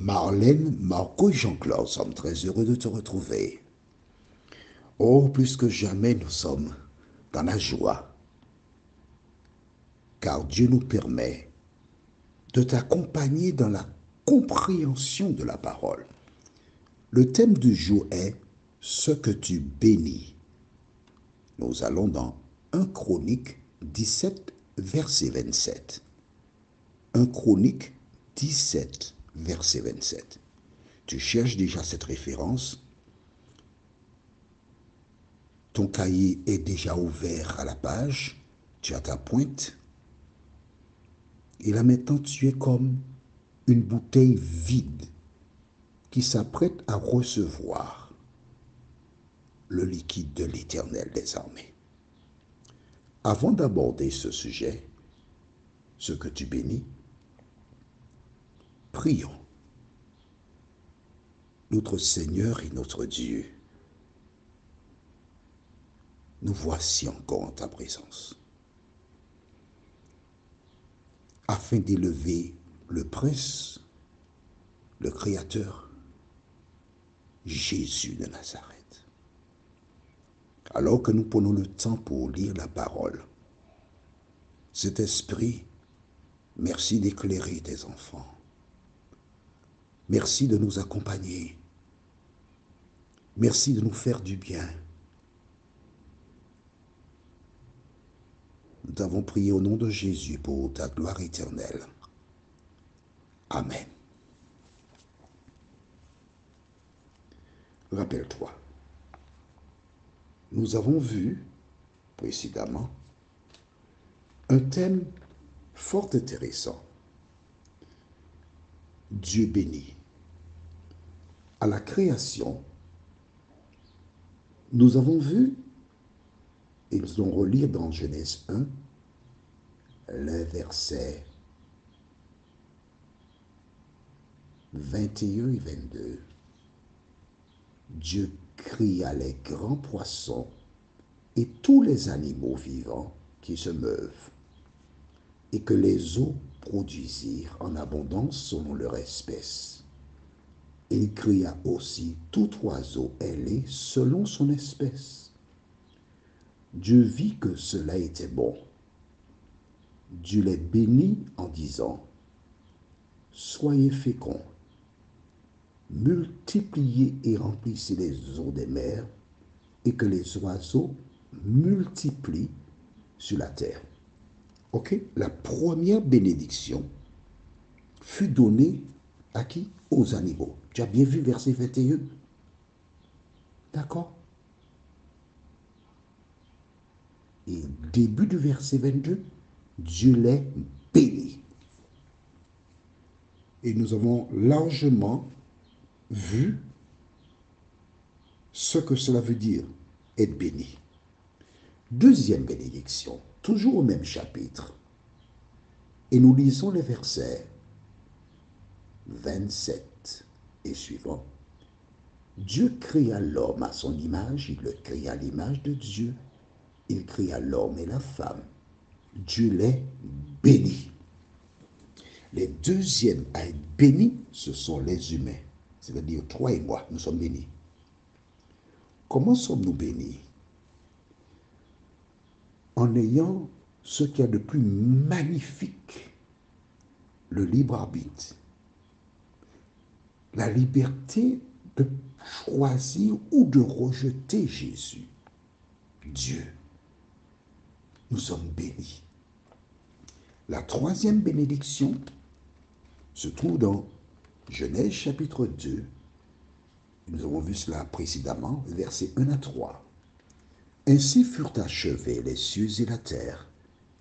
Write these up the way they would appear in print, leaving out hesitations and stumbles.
Marlène, Marco et Jean-Claude sommes très heureux de te retrouver. Oh, plus que jamais, nous sommes dans la joie, car Dieu nous permet de t'accompagner dans la compréhension de la parole. Le thème du jour est ce que tu bénis. Nous allons dans 1 Chronique 17, verset 27. 1 Chronique 17, verset 27. Tu cherches déjà cette référence. Ton cahier est déjà ouvert à la page. Tu as ta pointe. Et là maintenant, tu es comme une bouteille vide qui s'apprête à recevoir le liquide de l'Éternel des armées. Avant d'aborder ce sujet, ce que tu bénis, prions. Notre Seigneur et notre Dieu, nous voici encore en ta présence, afin d'élever le Prince, le Créateur, Jésus de Nazareth. Alors que nous prenons le temps pour lire la parole, cet esprit, merci d'éclairer tes enfants. Merci de nous accompagner. Merci de nous faire du bien. Nous t'avons prié au nom de Jésus pour ta gloire éternelle. Amen. Rappelle-toi, nous avons vu précédemment un thème fort intéressant. Dieu béni. À la création, nous avons vu, et nous allons relire dans Genèse 1, les versets 21 et 22. Dieu cria les grands poissons et tous les animaux vivants qui se meuvent, et que les eaux produisirent en abondance selon leur espèce. Il cria aussi tout oiseau ailé selon son espèce. Dieu vit que cela était bon. Dieu les bénit en disant, soyez féconds, multipliez et remplissez les eaux des mers, et que les oiseaux multiplient sur la terre. Ok? La première bénédiction fut donnée à qui? Aux animaux. Tu as bien vu verset 21? D'accord? Et début du verset 22, Dieu les bénit. Et nous avons largement vu ce que cela veut dire, être béni. Deuxième bénédiction, toujours au même chapitre. Et nous lisons les versets 27 et suivants. Dieu créa l'homme à son image, il le créa à l'image de Dieu. Il créa l'homme et la femme. Dieu les bénit. Les deuxièmes à être bénis, ce sont les humains. C'est-à-dire toi et moi, nous sommes bénis. Comment sommes-nous bénis? En ayant ce qu'il y a de plus magnifique, le libre arbitre. La liberté de choisir ou de rejeter Jésus. Dieu. Nous sommes bénis. La troisième bénédiction se trouve dans Genèse chapitre 2. Nous avons vu cela précédemment, versets 1 à 3. Ainsi furent achevés les cieux et la terre,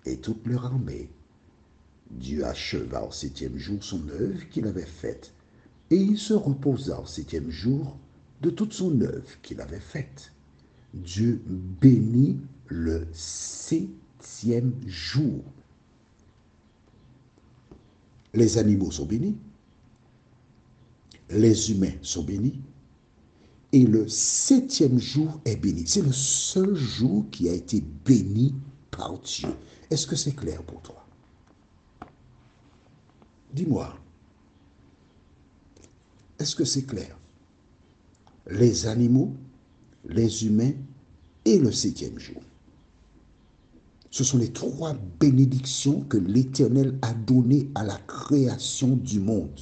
et toute leur armée. Dieu acheva au septième jour son œuvre qu'il avait faite, et il se reposa au septième jour de toute son œuvre qu'il avait faite. Dieu bénit le septième jour. Les animaux sont bénis, les humains sont bénis, et le septième jour est béni. C'est le seul jour qui a été béni par Dieu. Est-ce que c'est clair pour toi? Dis-moi, Est-ce que c'est clair? Les animaux, les humains et le septième jour. Ce sont les trois bénédictions que l'Éternel a données à la création du monde.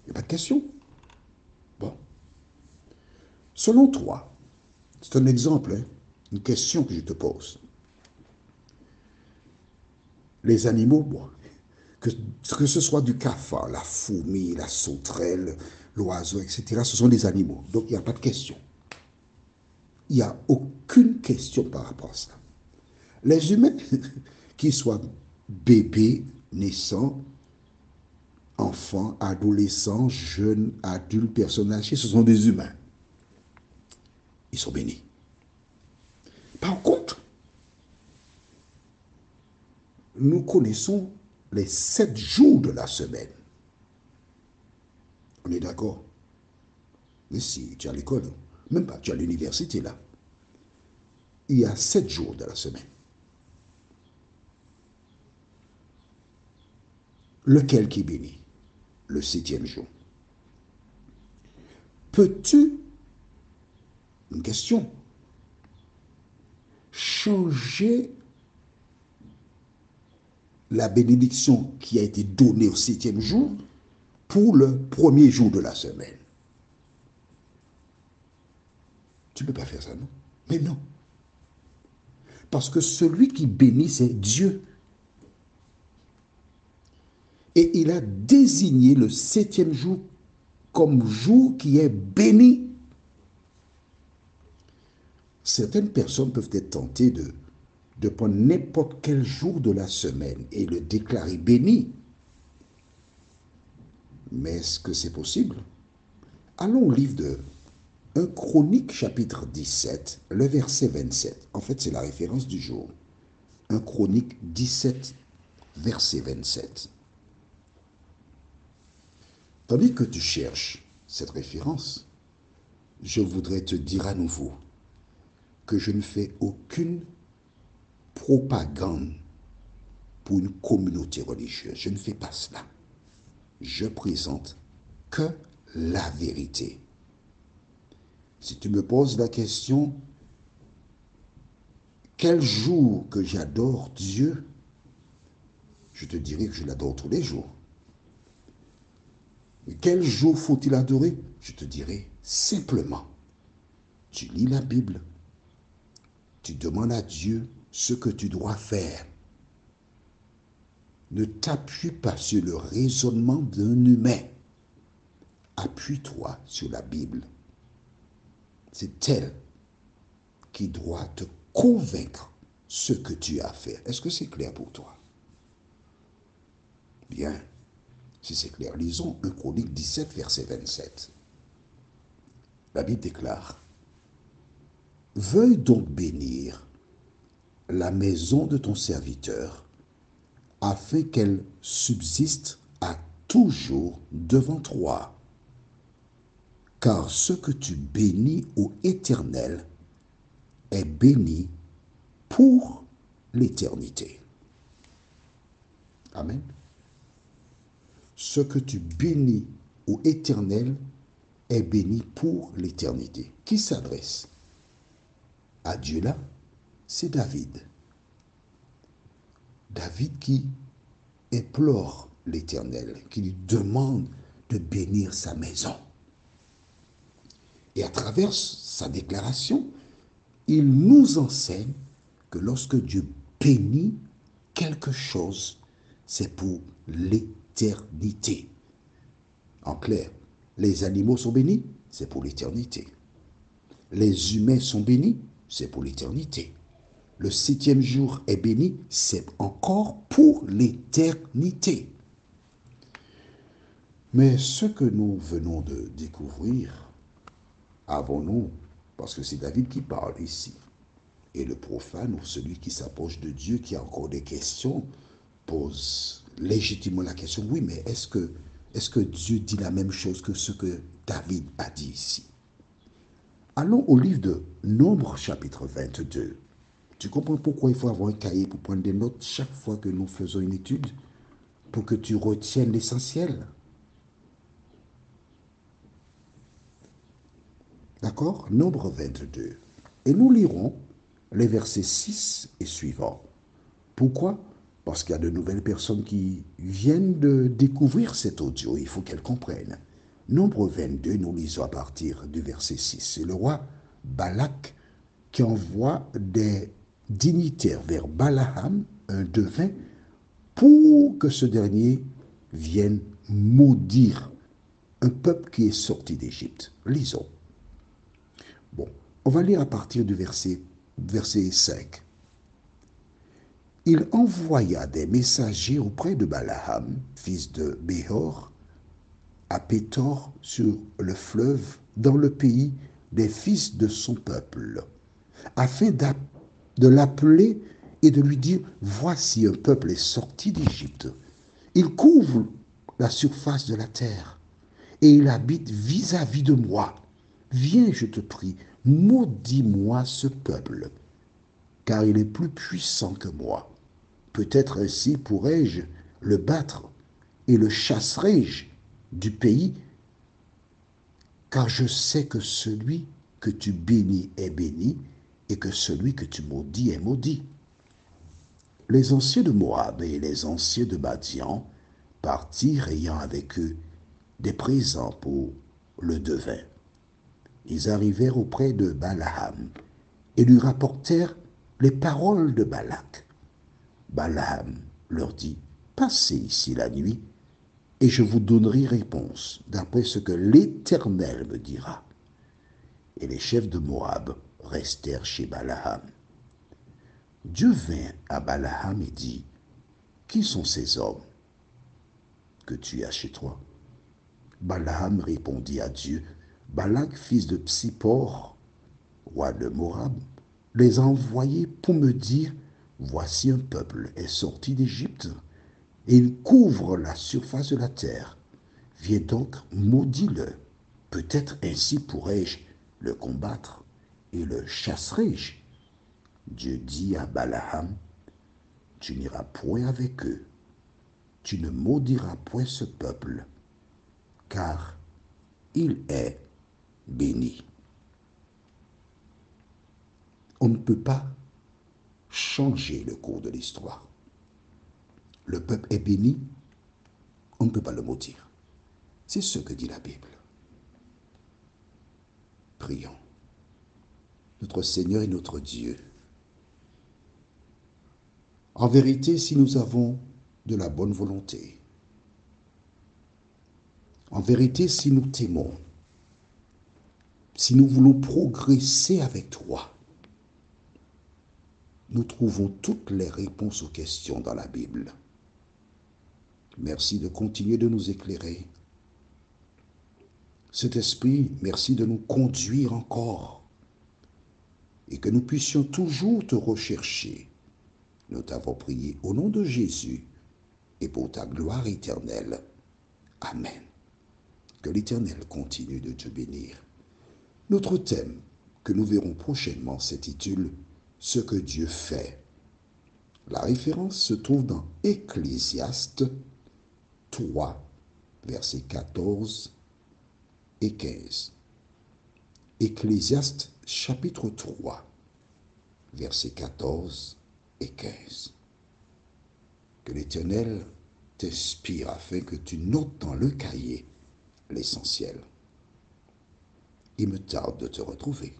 Il n'y a pas de question. Bon. Selon toi, c'est un exemple, hein, une question que je te pose. Les animaux, bon, que ce soit du cafard, la fourmi, la sauterelle, l'oiseau, etc., ce sont des animaux. Donc il n'y a pas de question. Il n'y a aucune question par rapport à ça. Les humains, qu'ils soient bébés, naissants, enfants, adolescents, jeunes, adultes, personnes âgées, ce sont des humains. Ils sont bénis. Par contre, nous connaissons les 7 jours de la semaine. On est d'accord? Mais si, tu es à l'école, même pas, tu es à l'université là. Il y a 7 jours de la semaine. Lequel qui est béni? Le 7e jour. Peux-tu, une question, changer la bénédiction qui a été donnée au 7e jour pour le premier jour de la semaine? Tu ne peux pas faire ça, non? Mais non. Parce que celui qui bénit, c'est Dieu. Et il a désigné le 7e jour comme jour qui est béni. Certaines personnes peuvent être tentées de prendre n'importe quel jour de la semaine et le déclarer béni. Mais est-ce que c'est possible? Allons au livre de 1 Chronique chapitre 17, le verset 27. En fait, c'est la référence du jour. 1 Chronique 17, verset 27. Tandis que tu cherches cette référence, je voudrais te dire à nouveau que je ne fais aucune propagande pour une communauté religieuse. Je ne fais pas cela. Je présente que la vérité. Si tu me poses la question, quel jour que j'adore Dieu, je te dirai que je l'adore tous les jours. Mais quel jour faut-il adorer? Je te dirai simplement, tu lis la Bible, tu demandes à Dieu ce que tu dois faire. Ne t'appuie pas sur le raisonnement d'un humain. Appuie-toi sur la Bible. C'est elle qui doit te convaincre ce que tu as à faire. Est-ce que c'est clair pour toi? Bien. Si c'est clair, lisons 1 Chronique 17, verset 27. La Bible déclare: Veuille donc bénir la maison de ton serviteur, afin qu'elle subsiste à toujours devant toi. Car ce que tu bénis au Éternel est béni pour l'éternité. Amen. Ce que tu bénis au Éternel est béni pour l'éternité. Qui s'adresse à Dieu là? C'est David. David qui implore l'Éternel, qui lui demande de bénir sa maison. Et à travers sa déclaration, il nous enseigne que lorsque Dieu bénit quelque chose, c'est pour l'éternité. En clair, les animaux sont bénis, c'est pour l'éternité. Les humains sont bénis, c'est pour l'éternité. Le 7e jour est béni, c'est encore pour l'éternité. Mais ce que nous venons de découvrir, avons-nous, parce que c'est David qui parle ici, et le profane ou celui qui s'approche de Dieu, qui a encore des questions, pose légitimement la question, oui, mais est-ce que Dieu dit la même chose que ce que David a dit ici? Allons au livre de Nombre chapitre 22. Tu comprends pourquoi il faut avoir un cahier pour prendre des notes chaque fois que nous faisons une étude? Pour que tu retiennes l'essentiel. D'accord? Nombre 22. Et nous lirons les versets 6 et suivants. Pourquoi? Parce qu'il y a de nouvelles personnes qui viennent de découvrir cet audio. Il faut qu'elles comprennent. Nombre 22, nous lisons à partir du verset 6. C'est le roi Balak qui envoie des dignitaires vers Balaam, un devin, pour que ce dernier vienne maudire un peuple qui est sorti d'Égypte. Lisons. Bon, on va lire à partir du verset 5. Il envoya des messagers auprès de Balaam, fils de Béhor, à Pétor sur le fleuve, dans le pays des fils de son peuple, afin de l'appeler et de lui dire, voici un peuple est sorti d'Égypte. Il couvre la surface de la terre et il habite vis-à-vis de moi. Viens, je te prie, maudis-moi ce peuple, car il est plus puissant que moi. Peut-être ainsi pourrais-je le battre et le chasserai-je du pays, car je sais que celui que tu bénis est béni et que celui que tu maudis est maudit. Les anciens de Moab et les anciens de Madian partirent ayant avec eux des présents pour le devin. Ils arrivèrent auprès de Balaam et lui rapportèrent les paroles de Balak. Balaam leur dit, passez ici la nuit et je vous donnerai réponse d'après ce que l'Éternel me dira. Et les chefs de Moab restèrent chez Balaam. Dieu vint à Balaam et dit, qui sont ces hommes que tu as chez toi? Balaam répondit à Dieu, Balak, fils de Tsippor, roi de Moab, les a envoyés pour me dire, voici un peuple est sorti d'Égypte, et il couvre la surface de la terre. Viens donc, maudis-le. Peut-être ainsi pourrais-je le combattre et le chasserai-je. Dieu dit à Balaam, tu n'iras point avec eux, tu ne maudiras point ce peuple, car il est béni. On ne peut pas changer le cours de l'histoire. Le peuple est béni, on ne peut pas le maudire. C'est ce que dit la Bible. Prions. Notre Seigneur et notre Dieu, en vérité, si nous avons de la bonne volonté, en vérité, si nous t'aimons, si nous voulons progresser avec toi, nous trouvons toutes les réponses aux questions dans la Bible. Merci de continuer de nous éclairer. Cet esprit, merci de nous conduire encore et que nous puissions toujours te rechercher. Nous t'avons prié au nom de Jésus et pour ta gloire éternelle. Amen. Que l'Éternel continue de te bénir. Notre thème que nous verrons prochainement s'intitule « Ce que Dieu fait ». La référence se trouve dans Ecclésiaste 3, versets 14 et 15. Ecclésiaste chapitre 3, versets 14 et 15. Que l'Éternel t'inspire afin que tu notes dans le cahier l'essentiel. Il me tarde de te retrouver.